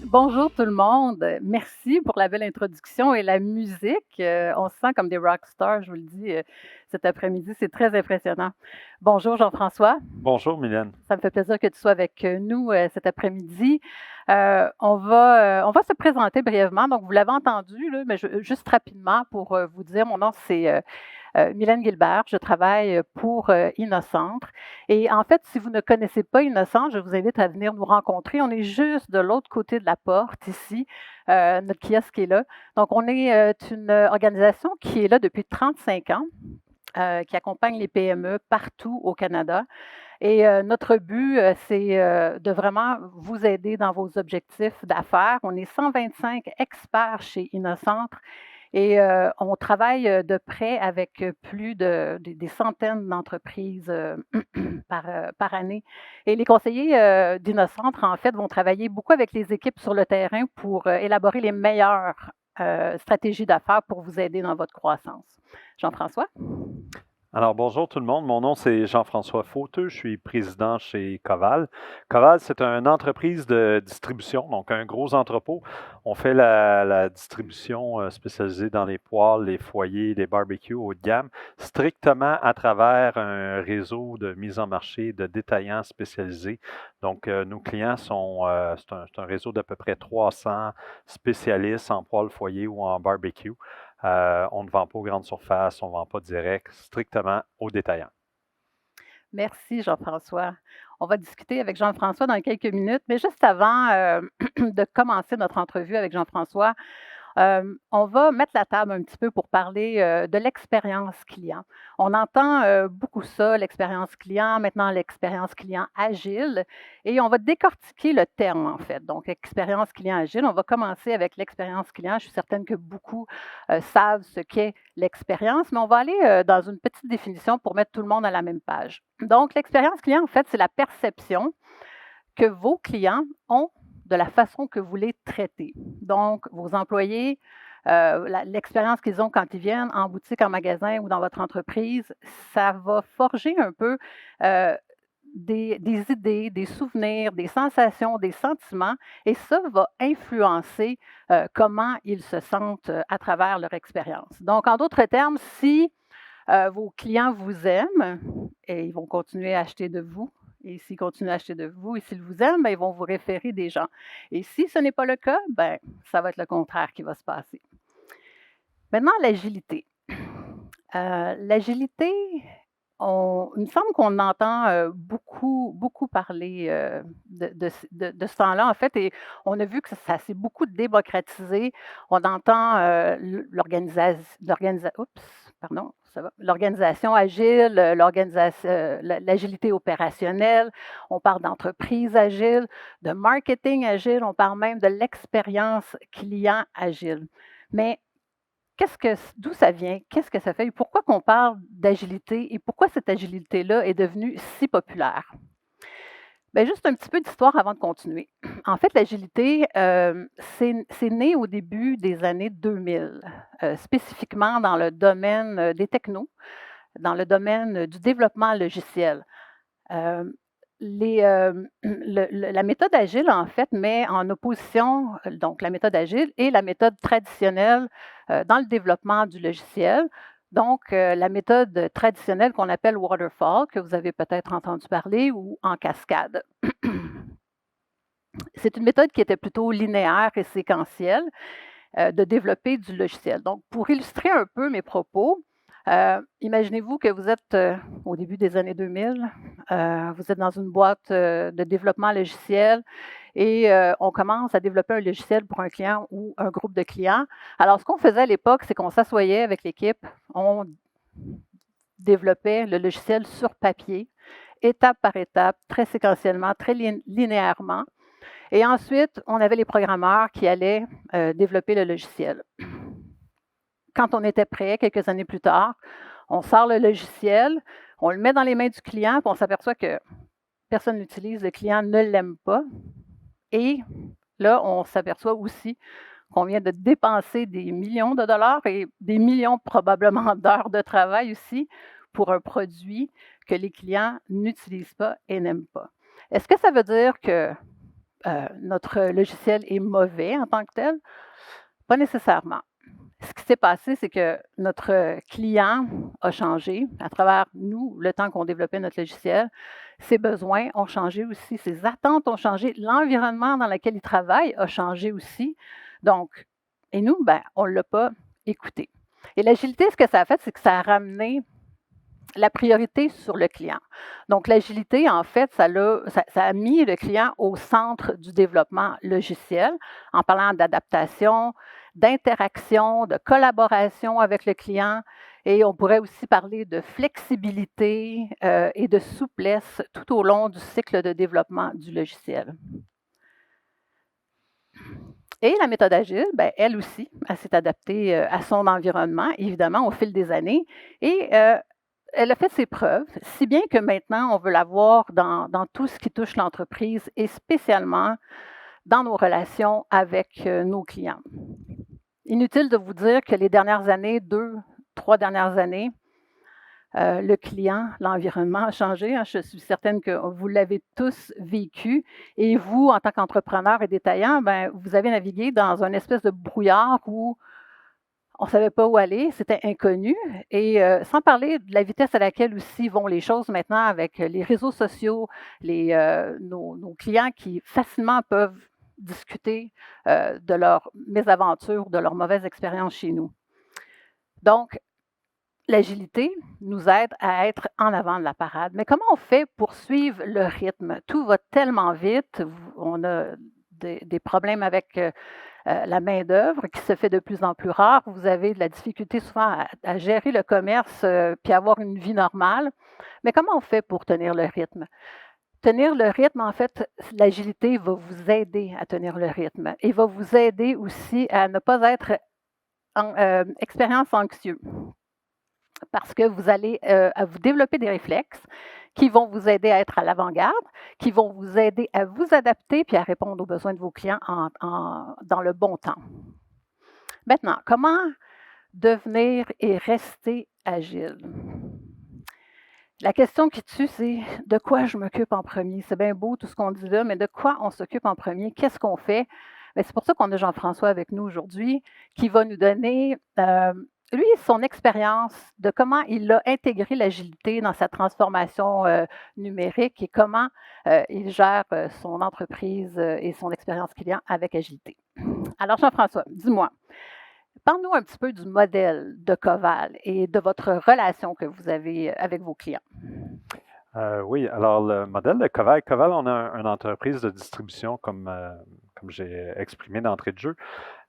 Bonjour tout le monde. Merci pour la belle introduction et la musique. On se sent comme des rock stars, je vous le dis, cet après-midi. C'est très impressionnant. Bonjour Jean-François. Bonjour, Mylène. Ça me fait plaisir que tu sois avec nous cet après-midi. On va se présenter brièvement. Donc, vous l'avez entendu, là, mais juste rapidement pour vous dire, mon nom, c'est Mylène Guilbert. Je travaille pour Innocentre. Et en fait, si vous ne connaissez pas Innocentre, je vous invite à venir nous rencontrer. On est juste de l'autre côté de la porte ici. Notre kiosque est là. Donc, on est une organisation qui est là depuis 35 ans. Qui accompagne les PME partout au Canada. Et notre but, c'est de vraiment vous aider dans vos objectifs d'affaires. On est 125 experts chez Innocentre et on travaille de près avec plus des centaines d'entreprises par année. Et les conseillers d'Innocentre, en fait, vont travailler beaucoup avec les équipes sur le terrain pour élaborer les meilleures stratégies d'affaires pour vous aider dans votre croissance. Jean-François? Alors, bonjour tout le monde. Mon nom, c'est Jean-François Fauteux. Je suis président chez Coval. Coval, c'est une entreprise de distribution, donc un gros entrepôt. On fait la distribution spécialisée dans les poêles, les foyers, les barbecues haut de gamme, strictement à travers un réseau de mise en marché de détaillants spécialisés. Donc, nos clients c'est un réseau d'à peu près 300 spécialistes en poêles, foyers ou en barbecue. On ne vend pas aux grandes surfaces, on ne vend pas direct, strictement aux détaillants. Merci Jean-François. On va discuter avec Jean-François dans quelques minutes, mais juste avant de commencer notre entrevue avec Jean-François, on va mettre la table un petit peu pour parler de l'expérience client. On entend beaucoup ça, l'expérience client, maintenant l'expérience client agile, et on va décortiquer le terme en fait. Donc, expérience client agile, on va commencer avec l'expérience client. Je suis certaine que beaucoup savent ce qu'est l'expérience, mais on va aller dans une petite définition pour mettre tout le monde à la même page. Donc, l'expérience client, en fait, c'est la perception que vos clients ont de la façon que vous les traitez. Donc, vos employés, l'expérience qu'ils ont quand ils viennent en boutique, en magasin ou dans votre entreprise, ça va forger un peu des idées, des souvenirs, des sensations, des sentiments, et ça va influencer comment ils se sentent à travers leur expérience. Donc, en d'autres termes, si vos clients vous aiment, et ils vont continuer à acheter de vous. Et s'ils continuent à acheter de vous et s'ils vous aiment, ben, ils vont vous référer des gens. Et si ce n'est pas le cas, ben, ça va être le contraire qui va se passer. Maintenant, l'agilité. L'agilité, il me semble qu'on entend beaucoup, beaucoup parler de ce temps-là, en fait, et on a vu que ça s'est beaucoup démocratisé. On entend l'organisation agile, l'agilité opérationnelle, on parle d'entreprise agile, de marketing agile, on parle même de l'expérience client agile. Mais d'où ça vient? Qu'est-ce que ça fait? Et pourquoi qu'on parle d'agilité et pourquoi cette agilité-là est devenue si populaire? Bien, juste un petit peu d'histoire avant de continuer. En fait, l'agilité, c'est né au début des années 2000, spécifiquement dans le domaine des technos, dans le domaine du développement logiciel. Euh, la méthode agile, en fait, met en opposition donc la méthode agile et la méthode traditionnelle dans le développement du logiciel. Donc, la méthode traditionnelle qu'on appelle waterfall, que vous avez peut-être entendu parler, ou en cascade. C'est une méthode qui était plutôt linéaire et séquentielle de développer du logiciel. Donc, pour illustrer un peu mes propos, imaginez-vous que vous êtes au début des années 2000, vous êtes dans une boîte de développement logiciel et on commence à développer un logiciel pour un client ou un groupe de clients. Alors, ce qu'on faisait à l'époque, c'est qu'on s'assoyait avec l'équipe, on développait le logiciel sur papier, étape par étape, très séquentiellement, très linéairement. Et ensuite, on avait les programmeurs qui allaient développer le logiciel. Quand on était prêt, quelques années plus tard, on sort le logiciel, on le met dans les mains du client, puis on s'aperçoit que personne ne l'utilise, le client ne l'aime pas. Et là, on s'aperçoit aussi qu'on vient de dépenser des millions de dollars et des millions probablement d'heures de travail aussi pour un produit que les clients n'utilisent pas et n'aiment pas. Est-ce que ça veut dire que notre logiciel est mauvais en tant que tel? Pas nécessairement. Ce qui s'est passé, c'est que notre client a changé à travers nous, le temps qu'on développait notre logiciel. Ses besoins ont changé aussi, ses attentes ont changé, l'environnement dans lequel il travaille a changé aussi. Donc, et nous, on ne l'a pas écouté. Et l'agilité, ce que ça a fait, c'est que ça a ramené la priorité sur le client. Donc, l'agilité, en fait, ça a mis le client au centre du développement logiciel en parlant d'adaptation, d'interaction, de collaboration avec le client. Et on pourrait aussi parler de flexibilité et de souplesse tout au long du cycle de développement du logiciel. Et la méthode agile, elle aussi, elle s'est adaptée à son environnement, évidemment, au fil des années. Et elle a fait ses preuves, si bien que maintenant, on veut la voir dans tout ce qui touche l'entreprise et spécialement dans nos relations avec nos clients. Inutile de vous dire que les dernières années, 2, 3 dernières années, le client, l'environnement a changé. Je suis certaine que vous l'avez tous vécu. Et vous, en tant qu'entrepreneur et détaillant, vous avez navigué dans une espèce de brouillard où on ne savait pas où aller, c'était inconnu. Et sans parler de la vitesse à laquelle aussi vont les choses maintenant avec les réseaux sociaux, nos clients qui facilement peuvent discuter de leurs mésaventures, de leurs mauvaises expériences chez nous. Donc, l'agilité nous aide à être en avant de la parade. Mais comment on fait pour suivre le rythme? Tout va tellement vite. On a des problèmes avec la main-d'œuvre qui se fait de plus en plus rare. Vous avez de la difficulté souvent à gérer le commerce puis avoir une vie normale. Mais comment on fait pour tenir le rythme? Tenir le rythme, en fait, l'agilité va vous aider à tenir le rythme et va vous aider aussi à ne pas être en expérience anxieux. Parce que vous allez à vous développer des réflexes qui vont vous aider à être à l'avant-garde, qui vont vous aider à vous adapter puis à répondre aux besoins de vos clients dans le bon temps. Maintenant, comment devenir et rester agile? La question qui tue, c'est de quoi je m'occupe en premier? C'est bien beau tout ce qu'on dit là, mais de quoi on s'occupe en premier? Qu'est-ce qu'on fait? C'est pour ça qu'on a Jean-François avec nous aujourd'hui, qui va nous donner lui, son expérience de comment il a intégré l'agilité dans sa transformation numérique et comment il gère son entreprise et son expérience client avec agilité. Alors, Jean-François, dis-moi, parle-nous un petit peu du modèle de Coval et de votre relation que vous avez avec vos clients. Oui, alors le modèle de Coval, on a une entreprise de distribution comme j'ai exprimé d'entrée de jeu.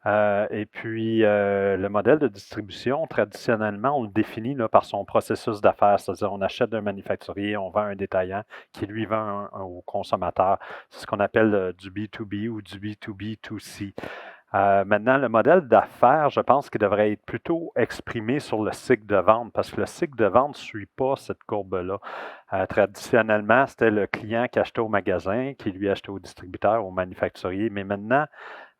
Et puis, le modèle de distribution, traditionnellement, on le définit là, par son processus d'affaires, c'est-à-dire on achète d'un manufacturier, on vend à un détaillant qui lui vend au consommateur. C'est ce qu'on appelle du B2B ou du B2B2C. Maintenant, le modèle d'affaires, je pense qu'il devrait être plutôt exprimé sur le cycle de vente parce que le cycle de vente ne suit pas cette courbe-là. Traditionnellement, c'était le client qui achetait au magasin, qui lui achetait au distributeur, au manufacturier. Mais maintenant,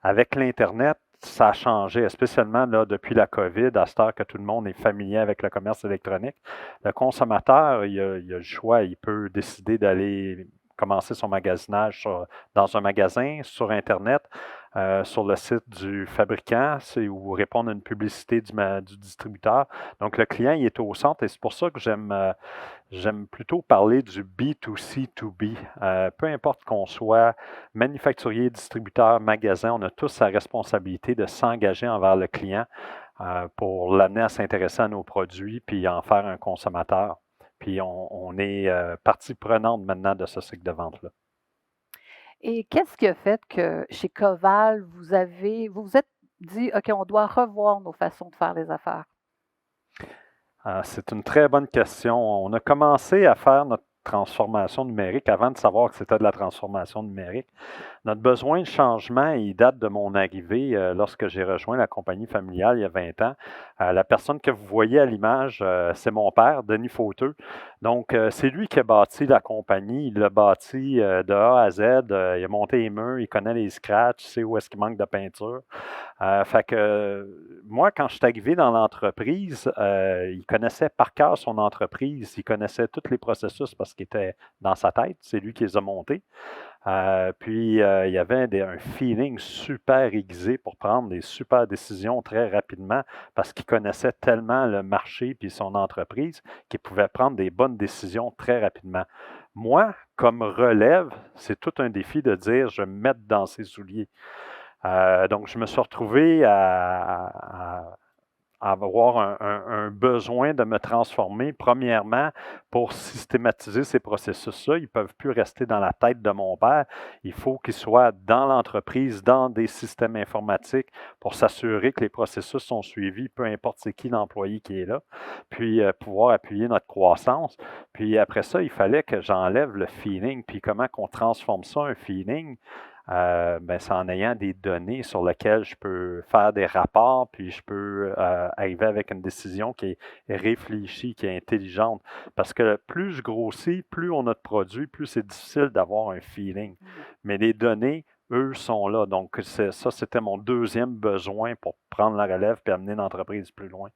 avec l'Internet, ça a changé, spécialement là, depuis la COVID, à cette heure que tout le monde est familier avec le commerce électronique. Le consommateur, il a le choix, il peut décider d'aller commencer son magasinage dans un magasin, sur Internet, sur le site du fabricant, ou répondre à une publicité du distributeur. Donc, le client, il est au centre et c'est pour ça que j'aime plutôt parler du B2C2B. Peu importe qu'on soit manufacturier, distributeur, magasin, on a tous la responsabilité de s'engager envers le client pour l'amener à s'intéresser à nos produits puis en faire un consommateur. Puis on est partie prenante maintenant de ce cycle de vente-là. Et qu'est-ce qui a fait que chez Coval, vous vous êtes dit, OK, on doit revoir nos façons de faire les affaires? C'est une très bonne question. On a commencé à faire notre transformation numérique avant de savoir que c'était de la transformation numérique. Notre besoin de changement, il date de mon arrivée lorsque j'ai rejoint la compagnie familiale il y a 20 ans. La personne que vous voyez à l'image, c'est mon père, Denis Fauteux. Donc, c'est lui qui a bâti la compagnie. Il l'a bâti de A à Z. Il a monté les murs, il connaît les scratchs, il sait où est-ce qu'il manque de peinture. Fait que moi, quand je suis arrivé dans l'entreprise, il connaissait par cœur son entreprise. Il connaissait tous les processus parce qu'il était dans sa tête. C'est lui qui les a montés. Il y avait un feeling super aiguisé pour prendre des super décisions très rapidement parce qu'il connaissait tellement le marché puis son entreprise qu'il pouvait prendre des bonnes décisions très rapidement. Moi, comme relève, c'est tout un défi de dire je vais me mettre dans ses souliers. Donc, je me suis retrouvé à avoir un besoin de me transformer, premièrement, pour systématiser ces processus-là. Ils ne peuvent plus rester dans la tête de mon père. Il faut qu'ils soient dans l'entreprise, dans des systèmes informatiques, pour s'assurer que les processus sont suivis, peu importe c'est qui l'employé qui est là, puis pouvoir appuyer notre croissance. Puis après ça, il fallait que j'enlève le feeling. Puis comment qu'on transforme ça, un feeling? C'est en ayant des données sur lesquelles je peux faire des rapports, puis je peux arriver avec une décision qui est réfléchie, qui est intelligente. Parce que plus je grossis, plus on a de produits, plus c'est difficile d'avoir un feeling. Mais les données, eux, sont là. Donc, ça, c'était mon deuxième besoin pour prendre la relève et amener l'entreprise plus loin.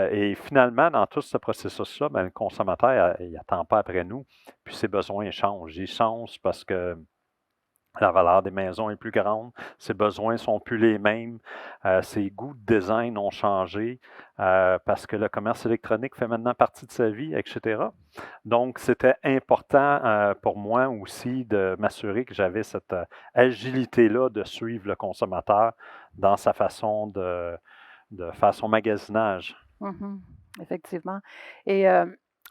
Et finalement, dans tout ce processus-là, le consommateur, il n'attend pas après nous, puis ses besoins changent. Ils changent parce que la valeur des maisons est plus grande, ses besoins ne sont plus les mêmes, ses goûts de design ont changé parce que le commerce électronique fait maintenant partie de sa vie, etc. Donc, c'était important pour moi aussi de m'assurer que j'avais cette agilité-là de suivre le consommateur dans sa façon de faire son magasinage. Effectivement. Et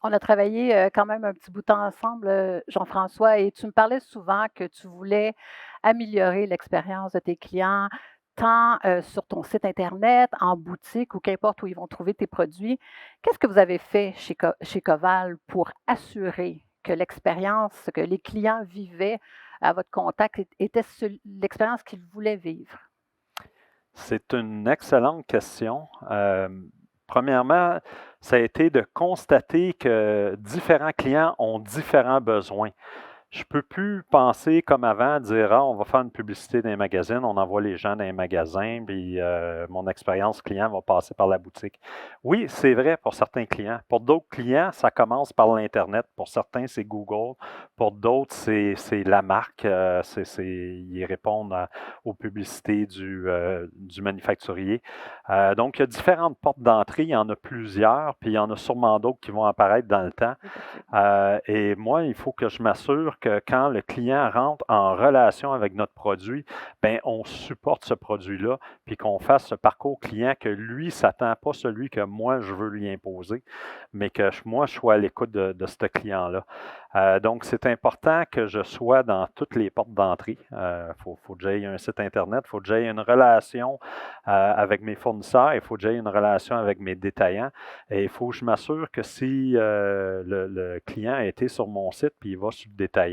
on a travaillé quand même un petit bout de temps ensemble, Jean-François, et tu me parlais souvent que tu voulais améliorer l'expérience de tes clients, tant sur ton site Internet, en boutique ou qu'importe où ils vont trouver tes produits. Qu'est-ce que vous avez fait chez Coval pour assurer que l'expérience que les clients vivaient à votre contact était l'expérience qu'ils voulaient vivre? C'est une excellente question. Premièrement, ça a été de constater que différents clients ont différents besoins. Je ne peux plus penser comme avant, dire on va faire une publicité dans les magazines, on envoie les gens dans les magasins, puis mon expérience client va passer par la boutique. Oui, c'est vrai pour certains clients. Pour d'autres clients, ça commence par l'Internet. Pour certains, c'est Google. Pour d'autres, c'est la marque. Ils répondent aux publicités du manufacturier. Donc, il y a différentes portes d'entrée. Il y en a plusieurs, puis il y en a sûrement d'autres qui vont apparaître dans le temps. Et moi, il faut que je m'assure que quand le client rentre en relation avec notre produit, on supporte ce produit-là, puis qu'on fasse ce parcours client que lui ne s'attend pas celui que moi, je veux lui imposer, mais que moi, je sois à l'écoute de ce client-là. Donc, c'est important que je sois dans toutes les portes d'entrée. Faut que j'aie un site Internet, il faut que j'aie une relation avec mes fournisseurs, il faut que j'aie une relation avec mes détaillants. Et il faut que je m'assure que si le client a été sur mon site, puis il va sur le détaillant,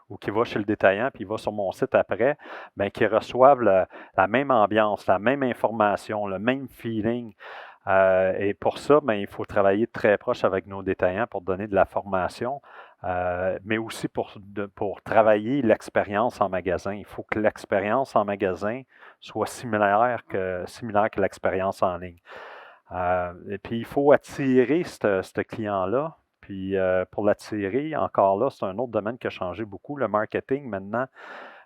ou qu'il va chez le détaillant, puis il va sur mon site après, qu'il reçoive la même ambiance, la même information, le même feeling. Et pour ça, il faut travailler très proche avec nos détaillants pour donner de la formation, mais aussi pour travailler l'expérience en magasin. Il faut que l'expérience en magasin soit similaire que l'expérience en ligne. Et puis, il faut attirer ce client-là. Puis, pour l'attirer, encore là, c'est un autre domaine qui a changé beaucoup. Le marketing, maintenant,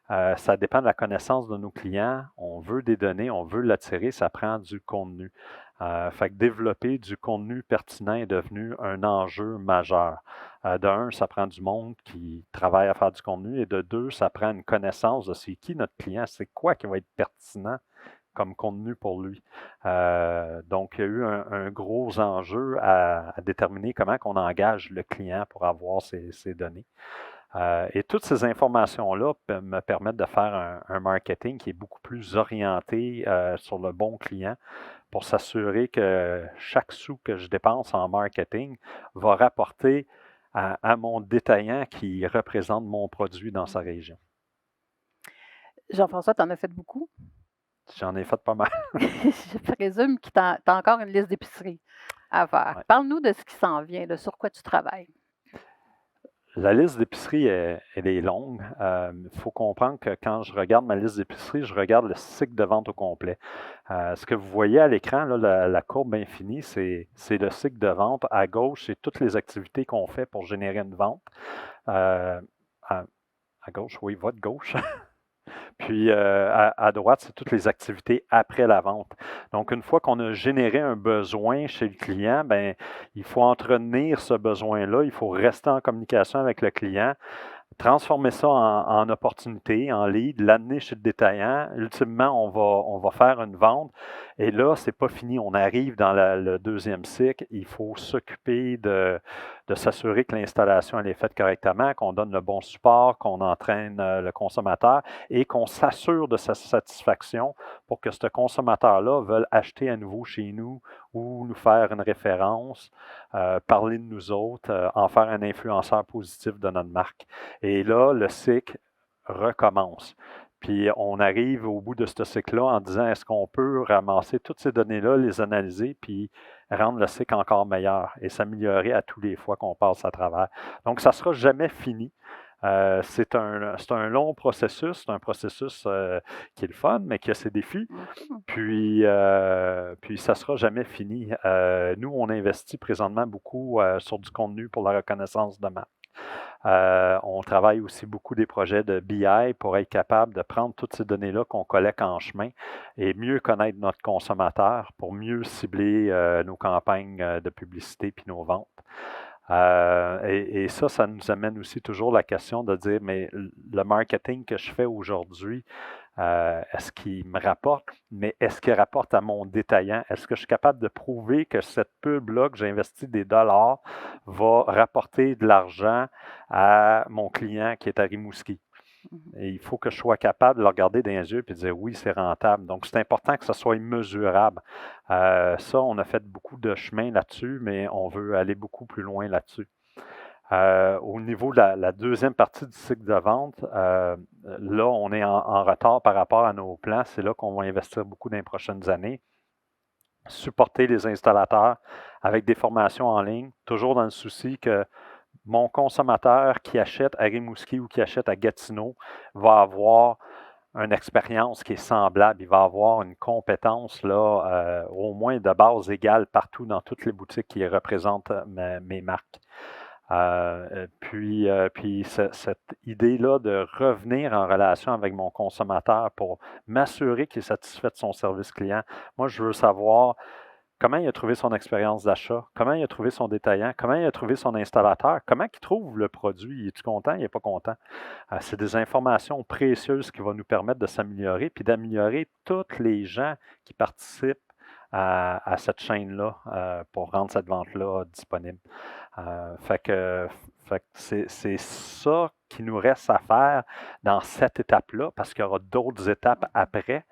ça dépend de la connaissance de nos clients. On veut des données, on veut l'attirer, ça prend du contenu. Fait que développer du contenu pertinent est devenu un enjeu majeur. De un, ça prend du monde qui travaille à faire du contenu, et de deux, ça prend une connaissance de c'est qui notre client, c'est quoi qui va être pertinent comme contenu pour lui. Donc, il y a eu un gros enjeu à déterminer comment on engage le client pour avoir ces données. Et toutes ces informations-là me permettent de faire un marketing qui est beaucoup plus orienté sur le bon client pour s'assurer que chaque sou que je dépense en marketing va rapporter à mon détaillant qui représente mon produit dans sa région. Jean-François, tu en as fait beaucoup? J'en ai fait pas mal. Je présume que tu as encore une liste d'épicerie à faire. Ouais. Parle-nous de ce qui s'en vient, sur quoi tu travailles. La liste d'épicerie, elle est longue. Il faut comprendre que quand je regarde ma liste d'épicerie, je regarde le cycle de vente au complet. Ce que vous voyez à l'écran, la courbe infinie, c'est le cycle de vente. À gauche, c'est toutes les activités qu'on fait pour générer une vente. À à gauche, oui, votre gauche. Puis à droite, c'est toutes les activités après la vente. Donc, une fois qu'on a généré un besoin chez le client, ben, il faut entretenir ce besoin-là, il faut rester en communication avec le client, transformer ça en opportunité, en lead, l'amener chez le détaillant. Ultimement, on va faire une vente. Et là, c'est pas fini. On arrive dans le deuxième cycle. Il faut s'occuper de s'assurer que l'installation elle est faite correctement, qu'on donne le bon support, qu'on entraîne le consommateur et qu'on s'assure de sa satisfaction pour que ce consommateur-là veuille acheter à nouveau chez nous ou nous faire une référence, parler de nous autres, en faire un influenceur positif de notre marque. Et là, le cycle recommence. Puis on arrive au bout de ce cycle-là en disant est-ce qu'on peut ramasser toutes ces données-là, les analyser, puis rendre le cycle encore meilleur et s'améliorer à tous les fois qu'on passe à travers. Donc, ça ne sera jamais fini. C'est un long processus, c'est un processus qui est le fun, mais qui a ses défis. Puis ça ne sera jamais fini. Nous, on investit présentement beaucoup sur du contenu pour la reconnaissance de marque. On travaille aussi beaucoup des projets de BI pour être capable de prendre toutes ces données-là qu'on collecte en chemin et mieux connaître notre consommateur pour mieux cibler nos campagnes de publicité puis nos ventes. Et ça nous amène aussi toujours la question de dire, mais le marketing que je fais aujourd'hui, est-ce qu'il me rapporte, mais est-ce qu'il rapporte à mon détaillant? Est-ce que je suis capable de prouver que cette pub-là, que j'ai investi des dollars, va rapporter de l'argent à mon client qui est à Rimouski? Et il faut que je sois capable de le regarder dans les yeux et de dire oui, c'est rentable. Donc, c'est important que ça soit mesurable. Ça, on a fait beaucoup de chemin là-dessus, mais on veut aller beaucoup plus loin là-dessus. Au niveau de la deuxième partie du cycle de vente, là, on est en retard par rapport à nos plans. C'est là qu'on va investir beaucoup dans les prochaines années. Supporter les installateurs avec des formations en ligne, toujours dans le souci que mon consommateur qui achète à Rimouski ou qui achète à Gatineau va avoir une expérience qui est semblable. Il va avoir une compétence là, au moins de base égale partout dans toutes les boutiques qui représentent mes marques. Puis cette idée-là de revenir en relation avec mon consommateur pour m'assurer qu'il est satisfait de son service client. Moi, je veux savoir comment il a trouvé son expérience d'achat, comment il a trouvé son détaillant, comment il a trouvé son installateur, comment il trouve le produit, est-il content, il n'est pas content. C'est des informations précieuses qui vont nous permettre de s'améliorer puis d'améliorer tous les gens qui participent à cette chaîne-là pour rendre cette vente-là disponible. Fait que c'est ça qui nous reste à faire dans cette étape-là, parce qu'il y aura d'autres étapes après.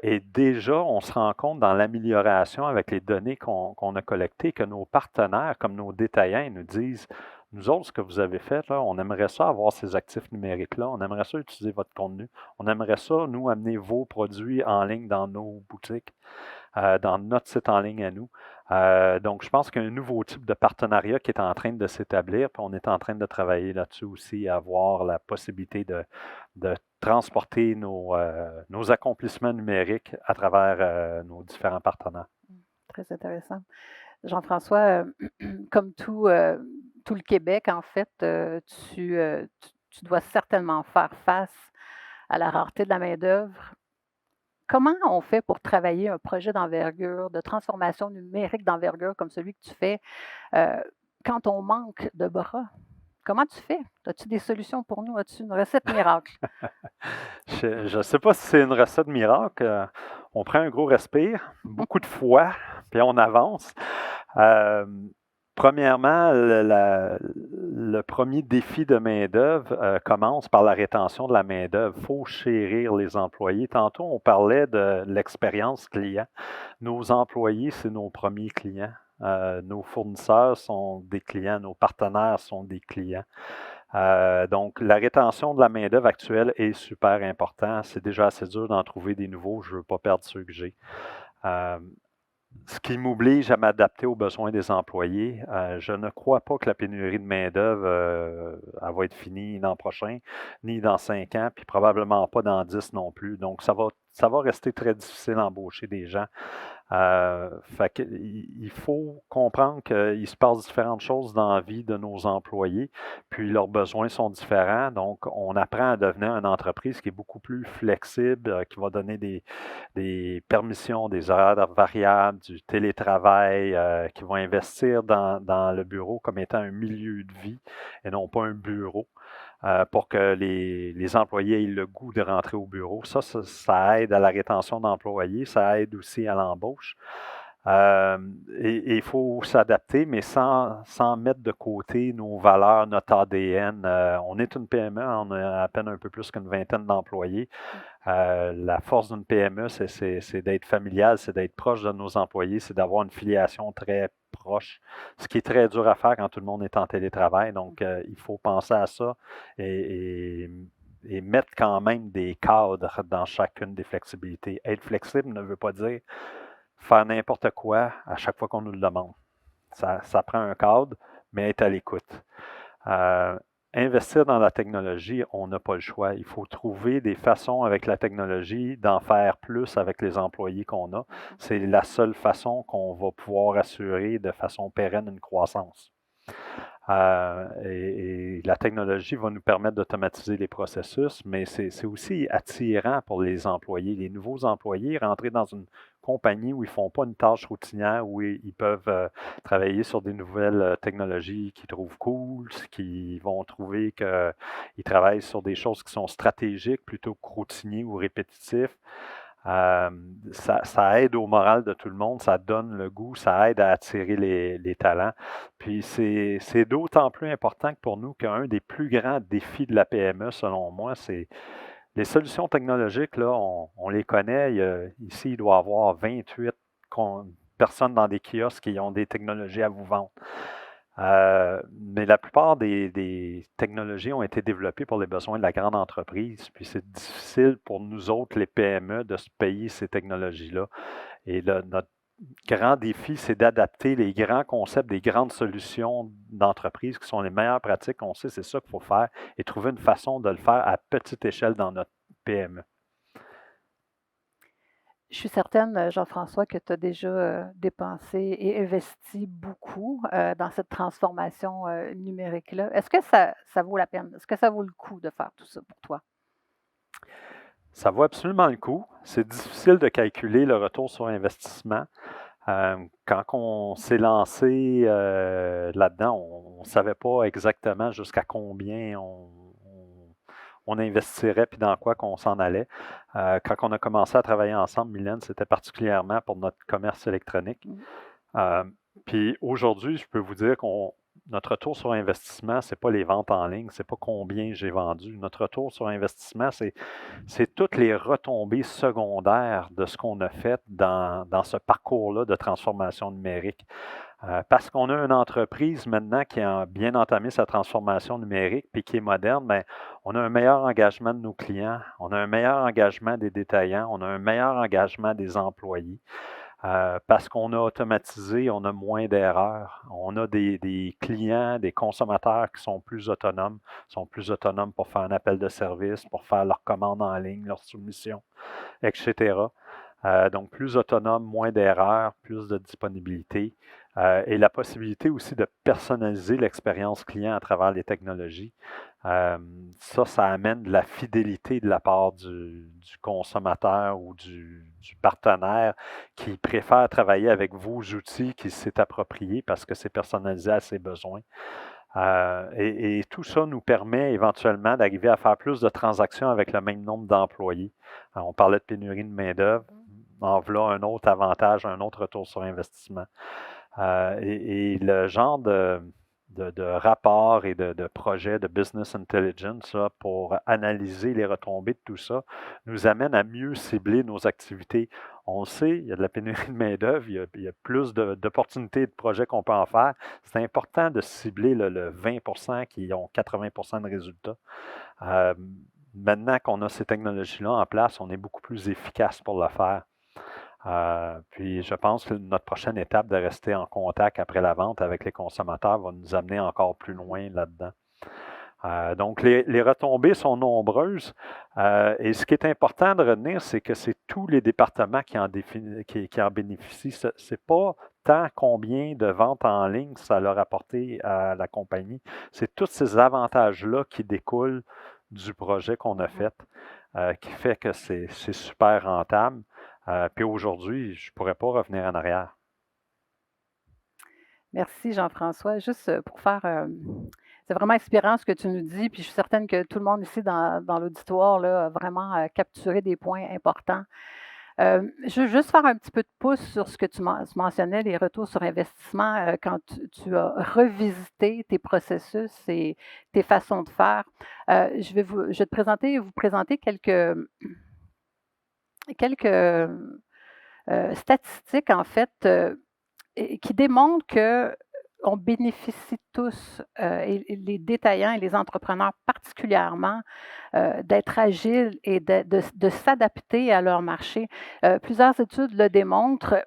Et déjà, on se rend compte dans l'amélioration avec les données qu'on a collectées que nos partenaires, comme nos détaillants, ils nous disent nous autres, ce que vous avez fait, là, on aimerait ça avoir ces actifs numériques-là, on aimerait ça utiliser votre contenu, on aimerait ça, nous, amener vos produits en ligne dans nos boutiques, dans notre site en ligne à nous. Donc, je pense qu'il y a un nouveau type de partenariat qui est en train de s'établir, puis on est en train de travailler là-dessus aussi, à avoir la possibilité de transporter nos accomplissements numériques à travers nos différents partenaires. Très intéressant. Jean-François, comme tout le Québec, en fait, tu dois certainement faire face à la rareté de la main-d'œuvre. Comment on fait pour travailler un projet d'envergure, de transformation numérique d'envergure comme celui que tu fais, quand on manque de bras? Comment tu fais? As-tu des solutions pour nous? As-tu une recette miracle? Je ne sais pas si c'est une recette miracle. On prend un gros respire, beaucoup de foi, puis on avance. Premièrement, le premier défi de main-d'œuvre commence par la rétention de la main-d'œuvre. Il faut chérir les employés. Tantôt, on parlait de l'expérience client. Nos employés, c'est nos premiers clients. Nos fournisseurs sont des clients, nos partenaires sont des clients. Donc, la rétention de la main-d'œuvre actuelle est super importante. C'est déjà assez dur d'en trouver des nouveaux. Je ne veux pas perdre ceux que j'ai. Ce qui m'oblige à m'adapter aux besoins des employés. Je ne crois pas que la pénurie de main-d'œuvre va être finie l'an prochain, ni dans 5 ans, puis probablement pas dans 10 non plus. Donc, ça va rester très difficile d'embaucher des gens Fait que, il faut comprendre qu'il se passe différentes choses dans la vie de nos employés, puis leurs besoins sont différents. Donc, on apprend à devenir une entreprise qui est beaucoup plus flexible, qui va donner des permissions, des horaires variables, du télétravail, qui vont investir dans le bureau comme étant un milieu de vie et non pas un bureau. Pour que les employés aient le goût de rentrer au bureau. Ça aide à la rétention d'employés, ça aide aussi à l'embauche. Et il faut s'adapter, mais sans mettre de côté nos valeurs, notre ADN. On est une PME, on a à peine un peu plus qu'une vingtaine d'employés. La force d'une PME, c'est d'être familial, c'est d'être proche de nos employés, c'est d'avoir une filiation très proche, ce qui est très dur à faire quand tout le monde est en télétravail. Donc, il faut penser à ça et mettre quand même des cadres dans chacune des flexibilités. Être flexible ne veut pas dire faire n'importe quoi à chaque fois qu'on nous le demande. Ça prend un cadre, mais être à l'écoute. Investir dans la technologie, on n'a pas le choix. Il faut trouver des façons avec la technologie d'en faire plus avec les employés qu'on a. C'est la seule façon qu'on va pouvoir assurer de façon pérenne une croissance. Et la technologie va nous permettre d'automatiser les processus, mais c'est aussi attirant pour les employés. Les nouveaux employés, rentrer dans une compagnie où ils ne font pas une tâche routinière, où ils peuvent travailler sur des nouvelles technologies qu'ils trouvent cool, qu'ils vont trouver qu'ils travaillent sur des choses qui sont stratégiques plutôt que routiniers ou répétitifs. Ça aide au moral de tout le monde, ça donne le goût, ça aide à attirer les talents. Puis c'est d'autant plus important que pour nous qu'un des plus grands défis de la PME, selon moi, c'est les solutions technologiques, là, on les connaît. Ici, il doit y avoir 28 personnes dans des kiosques qui ont des technologies à vous vendre. Mais la plupart des technologies ont été développées pour les besoins de la grande entreprise, puis c'est difficile pour nous autres, les PME, de se payer ces technologies-là. Et notre grand défi, c'est d'adapter les grands concepts des grandes solutions d'entreprise qui sont les meilleures pratiques. On sait, c'est ça qu'il faut faire et trouver une façon de le faire à petite échelle dans notre PME. Je suis certaine, Jean-François, que tu as déjà dépensé et investi beaucoup dans cette transformation numérique-là. Est-ce que ça vaut la peine? Est-ce que ça vaut le coup de faire tout ça pour toi? Ça vaut absolument le coup. C'est difficile de calculer le retour sur investissement. Quand on s'est lancé là-dedans, on ne savait pas exactement jusqu'à combien on investirait puis dans quoi qu'on s'en allait. Quand on a commencé à travailler ensemble, Mylène, c'était particulièrement pour notre commerce électronique. Puis aujourd'hui, je peux vous dire qu'on notre retour sur investissement, ce n'est pas les ventes en ligne, ce n'est pas combien j'ai vendu. Notre retour sur investissement, c'est toutes les retombées secondaires de ce qu'on a fait dans ce parcours-là de transformation numérique. Parce qu'on a une entreprise maintenant qui a bien entamé sa transformation numérique puis qui est moderne, bien, on a un meilleur engagement de nos clients, on a un meilleur engagement des détaillants, on a un meilleur engagement des employés. Parce qu'on a automatisé, on a moins d'erreurs. On a des clients, des consommateurs qui sont plus autonomes pour faire un appel de service, pour faire leurs commandes en ligne, leurs soumissions, etc. Donc, plus autonome, moins d'erreurs, plus de disponibilité et la possibilité aussi de personnaliser l'expérience client à travers les technologies. Ça amène de la fidélité de la part du consommateur ou du partenaire qui préfère travailler avec vos outils qu'il s'est approprié parce que c'est personnalisé à ses besoins. Et tout ça nous permet éventuellement d'arriver à faire plus de transactions avec le même nombre d'employés. On parlait de pénurie de main-d'œuvre. En voilà un autre avantage, un autre retour sur investissement. Et le genre de rapports et de projets de business intelligence là, pour analyser les retombées de tout ça nous amène à mieux cibler nos activités. On le sait, il y a de la pénurie de main-d'œuvre, il y a plus d'opportunités de projets qu'on peut en faire. C'est important de cibler le 20% qui ont 80% de résultats. Maintenant qu'on a ces technologies-là en place, on est beaucoup plus efficace pour le faire. Puis je pense que notre prochaine étape de rester en contact après la vente avec les consommateurs va nous amener encore plus loin là-dedans. Donc, les retombées sont nombreuses. Et ce qui est important de retenir, c'est que c'est tous les départements qui en bénéficient. Ce n'est pas tant combien de ventes en ligne ça leur a apporté à la compagnie. C'est tous ces avantages-là qui découlent du projet qu'on a fait, qui fait que c'est super rentable. Puis aujourd'hui, je ne pourrais pas revenir en arrière. Merci Jean-François. Juste pour faire... c'est vraiment inspirant ce que tu nous dis, puis je suis certaine que tout le monde ici dans l'auditoire là, a vraiment capturé des points importants. Je veux juste faire un petit peu de pouce sur ce que tu mentionnais, les retours sur investissement, quand tu as revisité tes processus et tes façons de faire. Je vais vous présenter quelques statistiques, en fait, qui démontrent qu'on bénéficie tous, et les détaillants et les entrepreneurs particulièrement, d'être agiles et de s'adapter à leur marché. Plusieurs études le démontrent.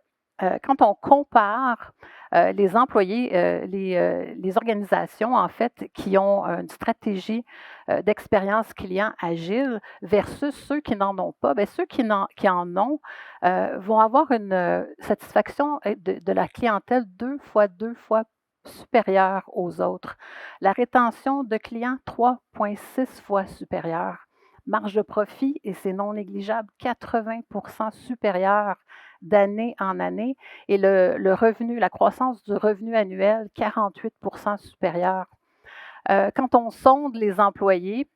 Quand on compare les employés, les organisations, en fait, qui ont une stratégie d'expérience client agile versus ceux qui n'en ont pas, bien, ceux qui en ont vont avoir une satisfaction de la clientèle deux fois supérieure aux autres. La rétention de clients, 3,6 fois supérieure. Marge de profit, et c'est non négligeable, 80% supérieure d'année en année. Et le revenu, la croissance du revenu annuel, 48% supérieure. Quand on sonde les employés,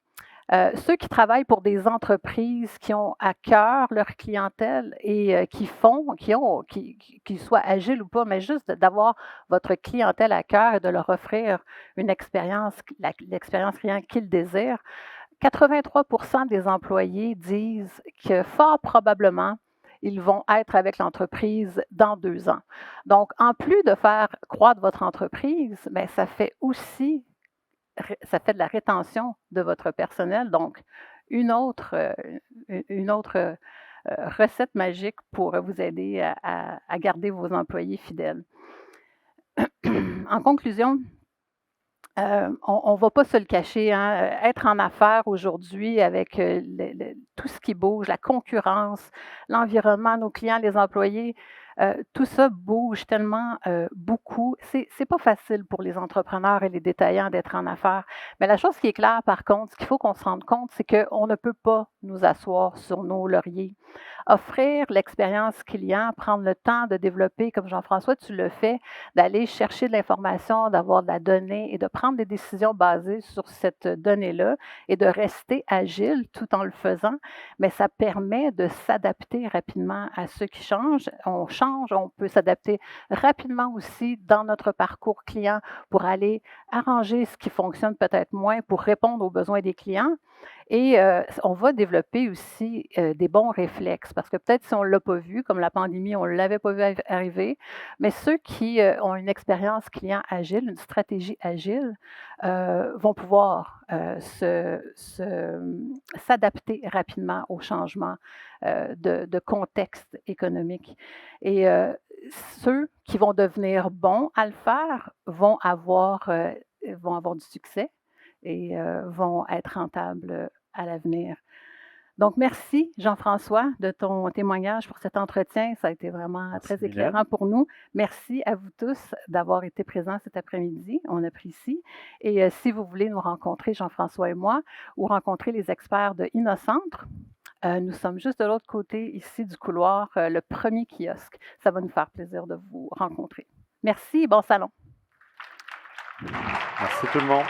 ceux qui travaillent pour des entreprises qui ont à cœur leur clientèle et qu'ils soient agiles ou pas, mais juste d'avoir votre clientèle à cœur et de leur offrir une expérience, l'expérience client qu'ils désirent, 83% des employés disent que fort probablement, ils vont être avec l'entreprise dans 2 ans. Donc, en plus de faire croître votre entreprise, bien, ça fait de la rétention de votre personnel. Donc, une autre recette magique pour vous aider à garder vos employés fidèles. En conclusion, on ne va pas se le cacher, hein, être en affaires aujourd'hui avec tout ce qui bouge, la concurrence, l'environnement, nos clients, les employés, tout ça bouge tellement beaucoup. C'est pas facile pour les entrepreneurs et les détaillants d'être en affaires. Mais la chose qui est claire, par contre, ce qu'il faut qu'on se rende compte, c'est qu'on ne peut pas nous asseoir sur nos lauriers. Offrir l'expérience client, prendre le temps de développer, comme Jean-François, tu le fais, d'aller chercher de l'information, d'avoir de la donnée et de prendre des décisions basées sur cette donnée-là et de rester agile tout en le faisant, mais ça permet de s'adapter rapidement à ceux qui changent. On change, on peut s'adapter rapidement aussi dans notre parcours client pour aller arranger ce qui fonctionne peut-être moins pour répondre aux besoins des clients. Et on va développer aussi des bons réflexes parce que peut-être si on ne l'a pas vu, comme la pandémie, on ne l'avait pas vu arriver, mais ceux qui ont une expérience client agile, une stratégie agile, vont pouvoir s'adapter rapidement aux changements de contexte économique. Et ceux qui vont devenir bons à le faire vont avoir du succès et vont être rentables à l'avenir. Donc, merci Jean-François de ton témoignage pour cet entretien. Ça a été vraiment très éclairant pour nous. Merci à vous tous d'avoir été présents cet après-midi. On apprécie. Et si vous voulez nous rencontrer, Jean-François et moi, ou rencontrer les experts de InnoCentre, nous sommes juste de l'autre côté ici du couloir, le premier kiosque. Ça va nous faire plaisir de vous rencontrer. Merci et bon salon. Merci tout le monde.